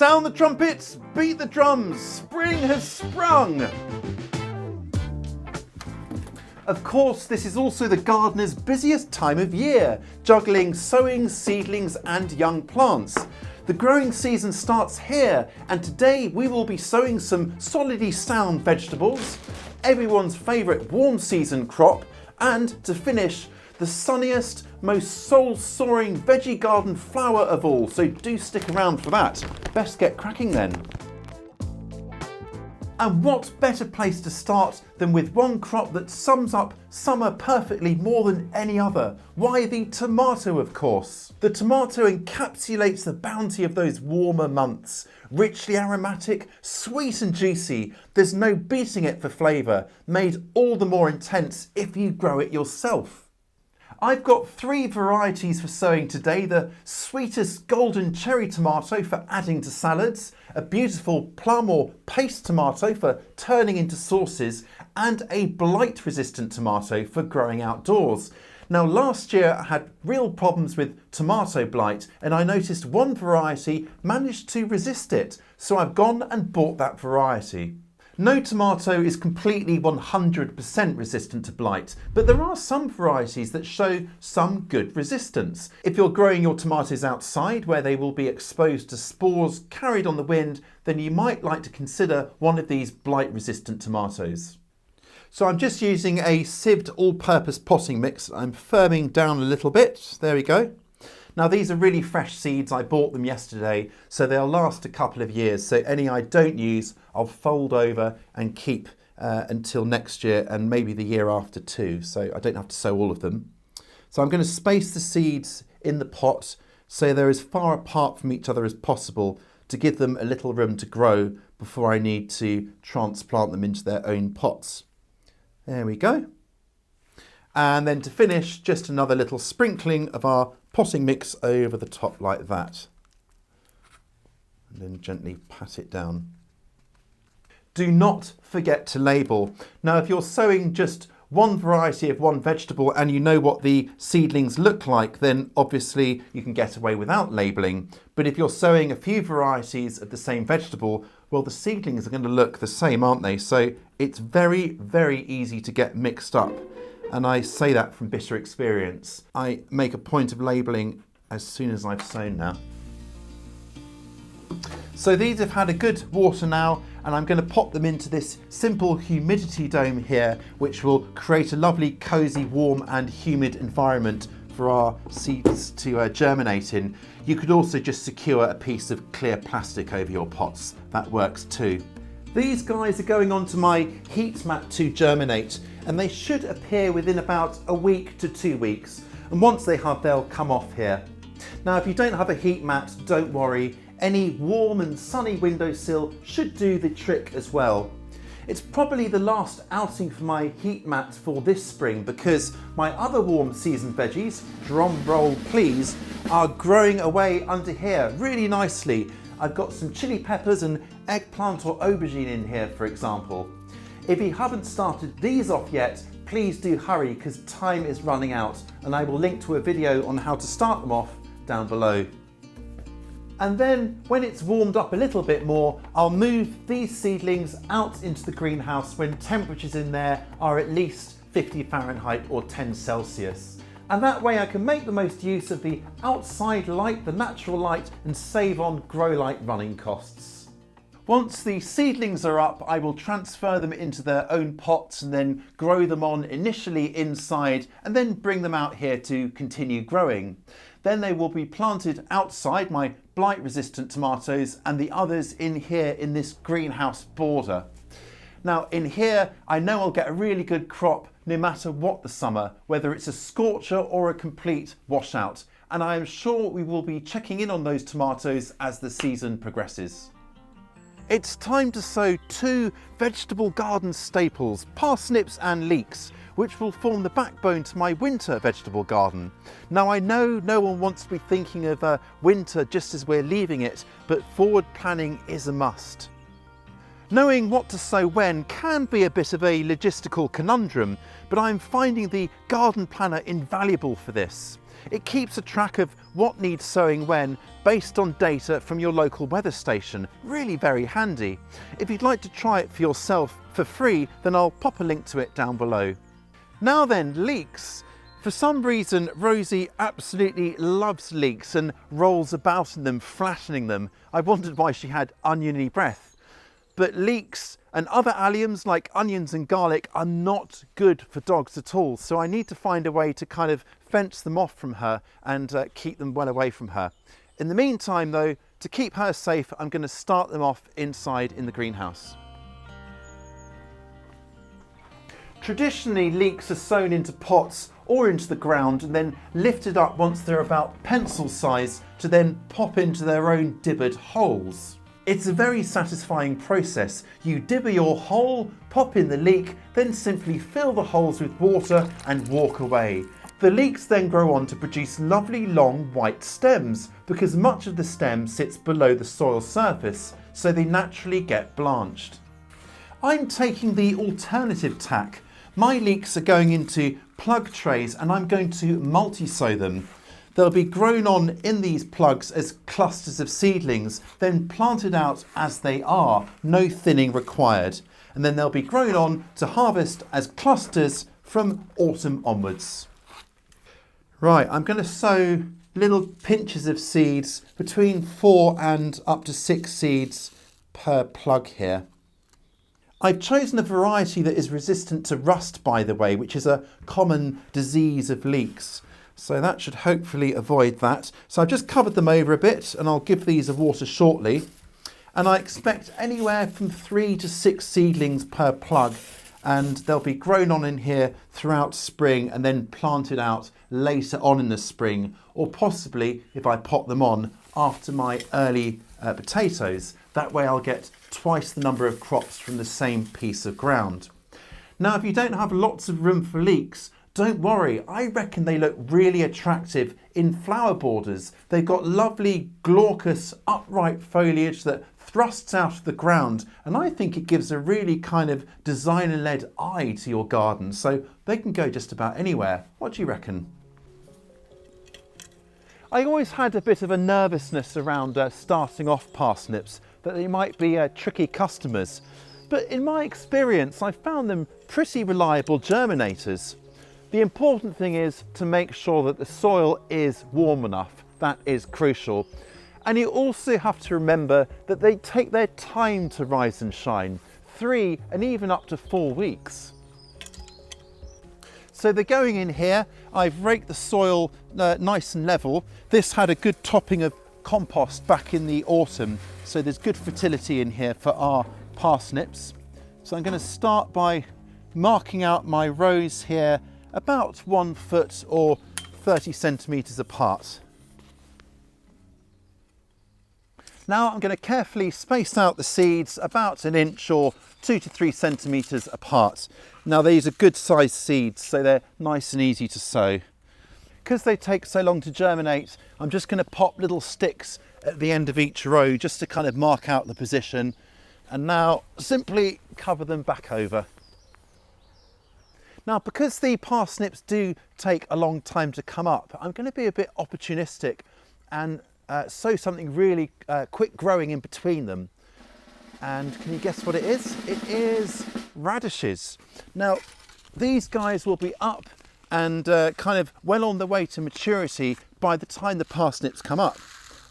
Sound the trumpets, beat the drums, spring has sprung! Of course, this is also the gardener's busiest time of year, juggling sowing, seedlings and young plants. The growing season starts here, and today we will be sowing some solidly sound vegetables, everyone's favourite warm season crop, and to finish, the sunniest, most soul-soaring veggie garden flower of all, so do stick around for that. Best get cracking then. And what better place to start than with one crop that sums up summer perfectly more than any other? Why, the tomato, of course. The tomato encapsulates the bounty of those warmer months. Richly aromatic, sweet and juicy. There's no beating it for flavour, made all the more intense if you grow it yourself. I've got 3 varieties for sowing today: the sweetest golden cherry tomato for adding to salads, a beautiful plum or paste tomato for turning into sauces, and a blight resistant tomato for growing outdoors. Now, last year I had real problems with tomato blight, and I noticed one variety managed to resist it, so I've gone and bought that variety. No tomato is completely 100% resistant to blight, but there are some varieties that show some good resistance. If you're growing your tomatoes outside where they will be exposed to spores carried on the wind, then you might like to consider one of these blight resistant tomatoes. So I'm just using a sieved all-purpose potting mix. I'm firming down a little bit. There we go. Now, these are really fresh seeds. I bought them yesterday, so they'll last a couple of years. So any I don't use, I'll fold over and keep until next year and maybe the year after too. So I don't have to sow all of them. So I'm going to space the seeds in the pot so they're as far apart from each other as possible to give them a little room to grow before I need to transplant them into their own pots. There we go. And then to finish, just another little sprinkling of our potting mix over the top like that. And then gently pat it down. Do not forget to label. Now, if you're sowing just one variety of one vegetable and you know what the seedlings look like, then obviously you can get away without labelling. But if you're sowing a few varieties of the same vegetable, well, the seedlings are going to look the same, aren't they? So it's very, very easy to get mixed up. And I say that from bitter experience. I make a point of labelling as soon as I've sown now. So these have had a good water now, and I'm going to pop them into this simple humidity dome here, which will create a lovely, cosy, warm and humid environment for our seeds to germinate in. You could also just secure a piece of clear plastic over your pots. That works too. These guys are going onto my heat mat to germinate, and they should appear within about a week to 2 weeks. And once they have, they'll come off here. Now, if you don't have a heat mat, don't worry. Any warm and sunny windowsill should do the trick as well. It's probably the last outing for my heat mat for this spring because my other warm season veggies, drum roll please, are growing away under here really nicely. I've got some chili peppers and eggplant or aubergine in here, for example. If you haven't started these off yet, please do hurry because time is running out, and I will link to a video on how to start them off down below. And then when it's warmed up a little bit more, I'll move these seedlings out into the greenhouse when temperatures in there are at least 50 Fahrenheit or 10 Celsius. And that way I can make the most use of the outside light, the natural light, and save on grow light running costs. Once the seedlings are up, I will transfer them into their own pots and then grow them on initially inside and then bring them out here to continue growing. Then they will be planted outside, my blight resistant tomatoes, and the others in here in this greenhouse border. Now in here, I know I'll get a really good crop no matter what the summer, whether it's a scorcher or a complete washout. And I am sure we will be checking in on those tomatoes as the season progresses. It's time to sow 2 vegetable garden staples, parsnips and leeks, which will form the backbone to my winter vegetable garden. Now I know no one wants to be thinking of winter just as we're leaving it, but forward planning is a must. Knowing what to sow when can be a bit of a logistical conundrum, but I'm finding the garden planner invaluable for this. It keeps a track of what needs sowing when, based on data from your local weather station. Really very handy. If you'd like to try it for yourself for free, then I'll pop a link to it down below. Now then, leeks. For some reason, Rosie absolutely loves leeks and rolls about in them, flattening them. I wondered why she had oniony breath. But leeks and other alliums like onions and garlic are not good for dogs at all. So I need to find a way to kind of fence them off from her and keep them well away from her. In the meantime though, to keep her safe, I'm going to start them off inside in the greenhouse. Traditionally, leeks are sown into pots or into the ground and then lifted up once they're about pencil size to then pop into their own dibbered holes. It's a very satisfying process. You dibber your hole, pop in the leek, then simply fill the holes with water and walk away. The leeks then grow on to produce lovely long white stems because much of the stem sits below the soil surface, so they naturally get blanched. I'm taking the alternative tack. My leeks are going into plug trays and I'm going to multi-sow them. They'll be grown on in these plugs as clusters of seedlings, then planted out as they are, no thinning required. And then they'll be grown on to harvest as clusters from autumn onwards. Right, I'm going to sow little pinches of seeds, between 4 and up to 6 seeds per plug here. I've chosen a variety that is resistant to rust, by the way, which is a common disease of leeks. So that should hopefully avoid that. So I've just covered them over a bit and I'll give these a water shortly. And I expect anywhere from 3 to 6 seedlings per plug, and they'll be grown on in here throughout spring and then planted out later on in the spring, or possibly if I pot them on after my early potatoes. That way I'll get twice the number of crops from the same piece of ground. Now, if you don't have lots of room for leeks, don't worry, I reckon they look really attractive in flower borders. They've got lovely glaucous upright foliage that thrusts out of the ground, and I think it gives a really kind of designer-led eye to your garden, so they can go just about anywhere. What do you reckon? I always had a bit of a nervousness around starting off parsnips, that they might be tricky customers, but in my experience I found them pretty reliable germinators. The important thing is to make sure that the soil is warm enough. That is crucial. And you also have to remember that they take their time to rise and shine, 3 and even up to 4 weeks. So they're going in here. I've raked the soil nice and level. This had a good topping of compost back in the autumn, so there's good fertility in here for our parsnips. So I'm going to start by marking out my rows here about 1 foot or 30 centimetres apart. Now I'm going to carefully space out the seeds about 1 inch or 2 to 3 centimetres apart. Now these are good sized seeds, so they're nice and easy to sow. Because they take so long to germinate, I'm just going to pop little sticks at the end of each row just to kind of mark out the position, and now simply cover them back over. Now, because the parsnips do take a long time to come up, I'm going to be a bit opportunistic and sow something really quick growing in between them. And can you guess what it is? It is radishes. Now, these guys will be up and kind of well on the way to maturity by the time the parsnips come up.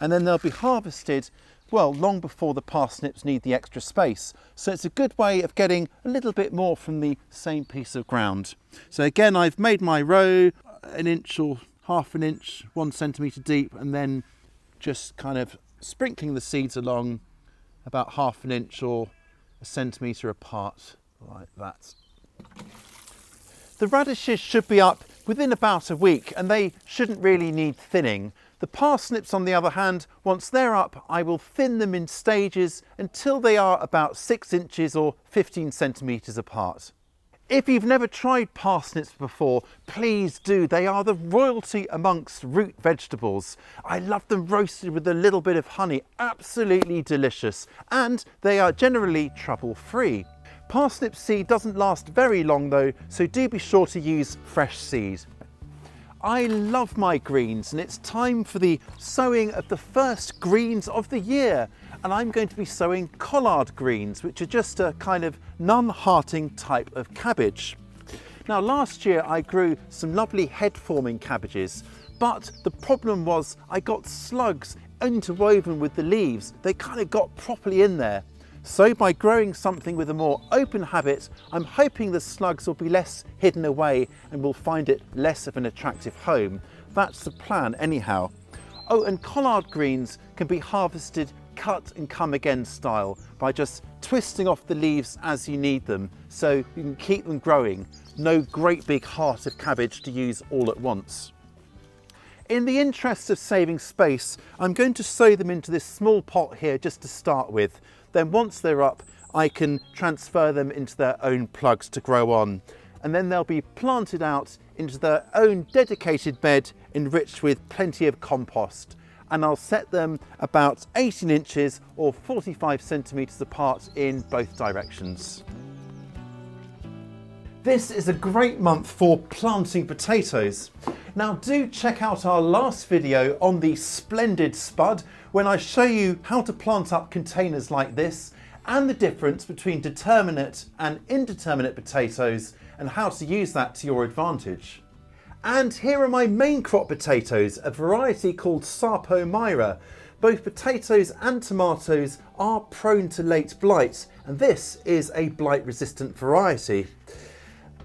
And then they'll be harvested, well, long before the parsnips need the extra space. So it's a good way of getting a little bit more from the same piece of ground. So again, I've made my row 1 inch or ½ an inch, 1 centimetre deep, and then just kind of sprinkling the seeds along about ½ an inch or 1 centimetre apart, like that. The radishes should be up within about a week, and they shouldn't really need thinning. The parsnips, on the other hand, once they're up, I will thin them in stages until they are about 6 inches or 15 centimetres apart. If you've never tried parsnips before, please do. They are the royalty amongst root vegetables. I love them roasted with a little bit of honey, absolutely delicious, and they are generally trouble-free. Parsnip seed doesn't last very long though, so do be sure to use fresh seed. I love my greens, and it's time for the sowing of the first greens of the year. And I'm going to be sowing collard greens, which are just a kind of non-hearting type of cabbage. Now last year I grew some lovely head-forming cabbages, but the problem was I got slugs interwoven with the leaves. They kind of got properly in there. So by growing something with a more open habit, I'm hoping the slugs will be less hidden away and we'll find it less of an attractive home. That's the plan anyhow. Oh, and collard greens can be harvested cut and come again style by just twisting off the leaves as you need them, so you can keep them growing. No great big heart of cabbage to use all at once. In the interest of saving space, I'm going to sow them into this small pot here just to start with. Then once they're up, I can transfer them into their own plugs to grow on. And then they'll be planted out into their own dedicated bed enriched with plenty of compost. And I'll set them about 18 inches or 45 centimetres apart in both directions. This is a great month for planting potatoes. Now do check out our last video on the splendid spud when I show you how to plant up containers like this and the difference between determinate and indeterminate potatoes and how to use that to your advantage. And here are my main crop potatoes, a variety called Sarpo Myra. Both potatoes and tomatoes are prone to late blight, and this is a blight resistant variety.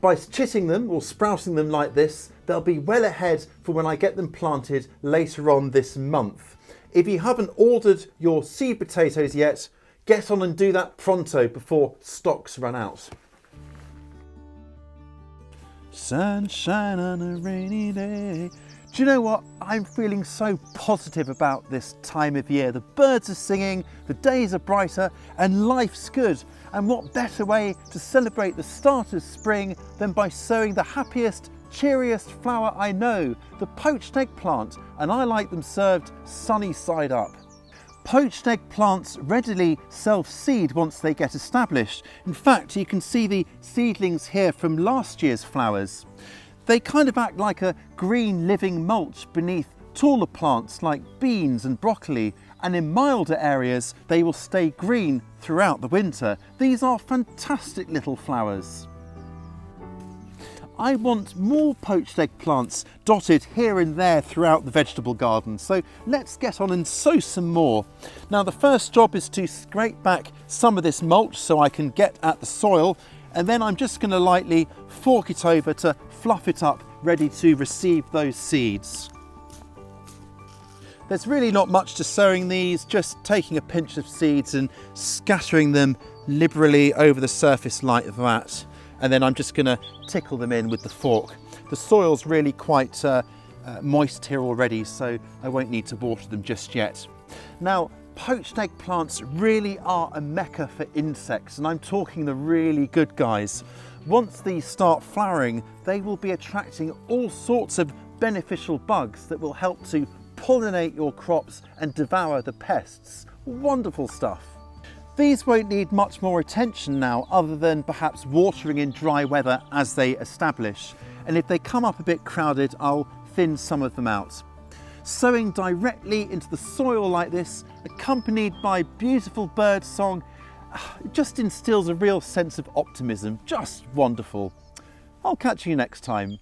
By chitting them or sprouting them like this, they'll be well ahead for when I get them planted later on this month. If you haven't ordered your seed potatoes yet, get on and do that pronto before stocks run out. Sunshine on a rainy day. Do you know what? I'm feeling so positive about this time of year. The birds are singing, the days are brighter, and life's good. And what better way to celebrate the start of spring than by sowing the happiest, cheeriest flower I know, the poached eggplant, and I like them served sunny side up. Poached eggplants readily self-seed once they get established. In fact, you can see the seedlings here from last year's flowers. They kind of act like a green living mulch beneath taller plants like beans and broccoli, and in milder areas they will stay green throughout the winter. These are fantastic little flowers. I want more poached eggplants dotted here and there throughout the vegetable garden, so let's get on and sow some more. Now the first job is to scrape back some of this mulch so I can get at the soil, and then I'm just going to lightly fork it over to fluff it up, ready to receive those seeds. There's really not much to sowing these, just taking a pinch of seeds and scattering them liberally over the surface like that. And then I'm just going to tickle them in with the fork. The soil's really quite moist here already, so I won't need to water them just yet. Now, poached eggplants really are a mecca for insects, and I'm talking the really good guys. Once these start flowering, they will be attracting all sorts of beneficial bugs that will help to pollinate your crops and devour the pests. Wonderful stuff. These won't need much more attention now, other than perhaps watering in dry weather as they establish. And if they come up a bit crowded, I'll thin some of them out. Sowing directly into the soil like this, accompanied by beautiful bird song, it just instills a real sense of optimism. Just wonderful. I'll catch you next time.